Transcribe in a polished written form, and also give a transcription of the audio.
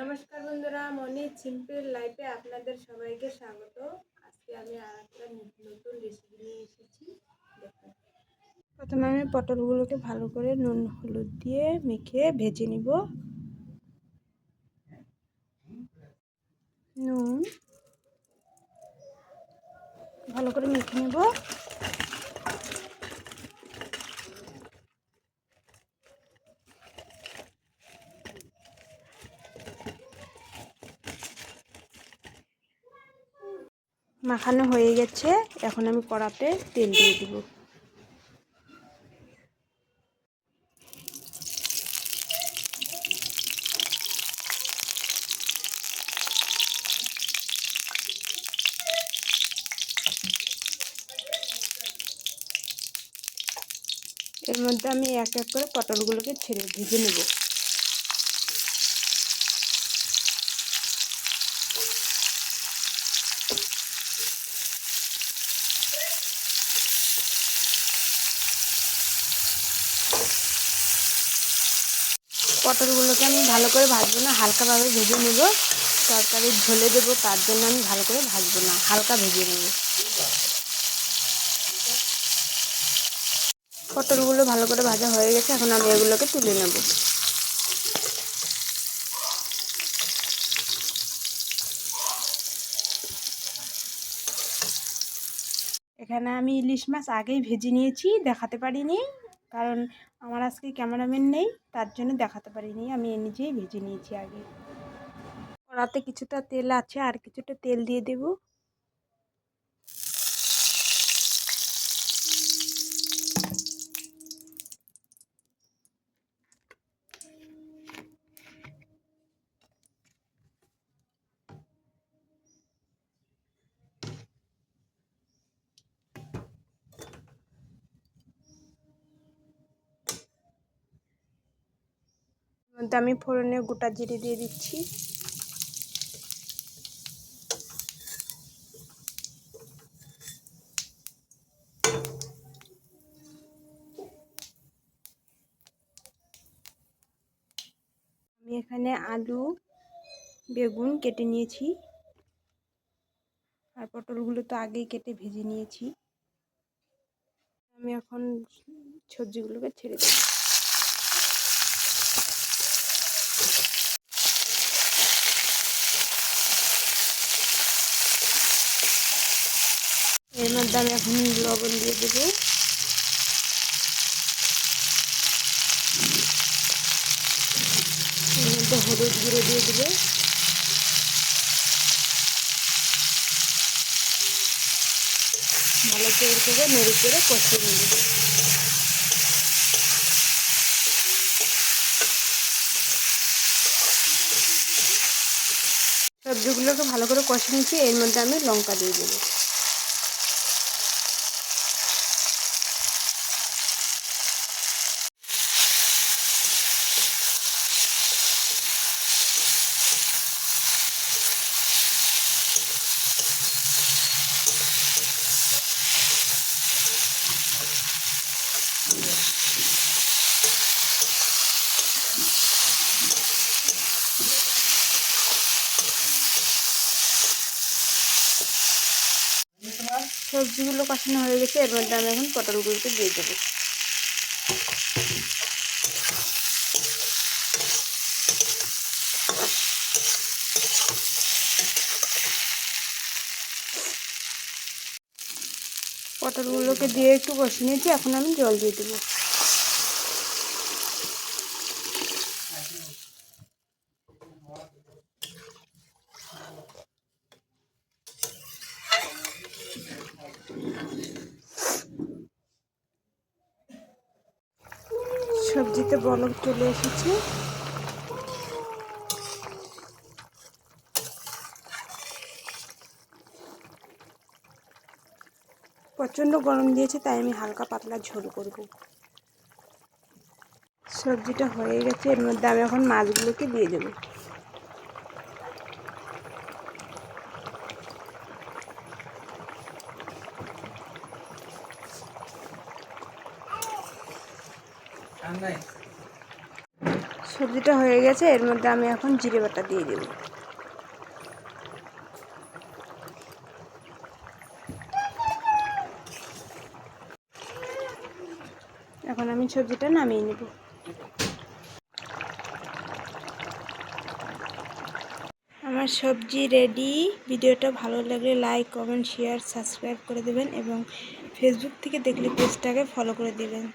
নমস্কার বন্ধুরা, মনি সিম্পল লাইফে আপনাদের সবাইকে স্বাগত। আজকে আমি আরেকটা নতুন রেসিপি নিয়ে এসেছি। দেখুন, প্রথমে আমি পটলগুলোকে ভালো করে নুন হলুদ দিয়ে মেখে ভেজে নিব। নুন ভালো করে মেখে নেব। মাখানো হয়ে গেছে, এখন আমি কড়াতে তেল দিয়ে দিব। এর মধ্যে আমি এক এক করে পটলগুলোকে ছেড়ে ভেজে নেব। পটলগুলোকে আমি ভালো করে ভাজবো না, হালকাভাবে ভেজে নেব। তরকারির ঝোলে দেবো, তার জন্য আমি ভালো করে ভাজবো না, হালকা ভেজে নেব। পটলগুলো ভালো করে ভাজা হয়ে গেছে, এখন আমি এগুলোকে তুলে নেব। এখানে আমি ইলিশ মাছ আগেই ভেজে নিয়েছি, দেখাতে পারিনি কারণ আমার আজকে ক্যামেরাম্যান নেই, তার জন্য দেখাতে পারিনি। আমি নিজেই ভেজে নিয়েছি আগে। কড়াতে কিছুটা তেল আছে, আর কিছুটা তেল দিয়ে দেব। মধ্যে আমি ফোড়নে গোটা জিরে দিয়ে দিচ্ছি। আমি এখানে আলু বেগুন কেটে নিয়েছি, আর পটলগুলো তো আগেই কেটে ভেজে নিয়েছি। আমি এখন সবজিগুলোকে ছেড়ে দেব। এর মধ্যে আমি এখন লবণ দিয়ে দেবো। এর মধ্যে হলুদ গুঁড়ো দিয়ে দেবো। ভালো করে নেড়ে চেড়ে কষিয়ে নেব। সবজিগুলোকে ভালো করে কষে নিচ্ছি, এর মধ্যে আমি লঙ্কা দিয়ে দেবো। সবজিগুলো কষানো হয়ে গেছে, এর মধ্যে আমি এখন পটলগুলোকে দিয়ে দেবো। পটলগুলোকে দিয়ে একটু কষিয়ে নিয়েছি, এখন আমি জল দিয়ে দেবো। সবজিতে বলক চলে এসেছে। প্রচণ্ড গরম দিয়েছে, তাই আমি হালকা পাতলা ঝোল করব। সবজিটা হয়ে গেছে, এর মধ্যে আমি এখন মাছগুলোকে দিয়ে দেবো। সবজিটা হয়ে গেছে, এর মধ্যে আমি এখন জিরে বাটা দিয়ে দেব। এখন আমি সবজিটা নামিয়ে নেব। আমার সবজি রেডি। ভিডিওটা ভালো লাগলে লাইক, কমেন্ট, শেয়ার, সাবস্ক্রাইব করে দেবেন এবং ফেসবুক থেকে দেখলে পেজটাকে ফলো করে দেবেন।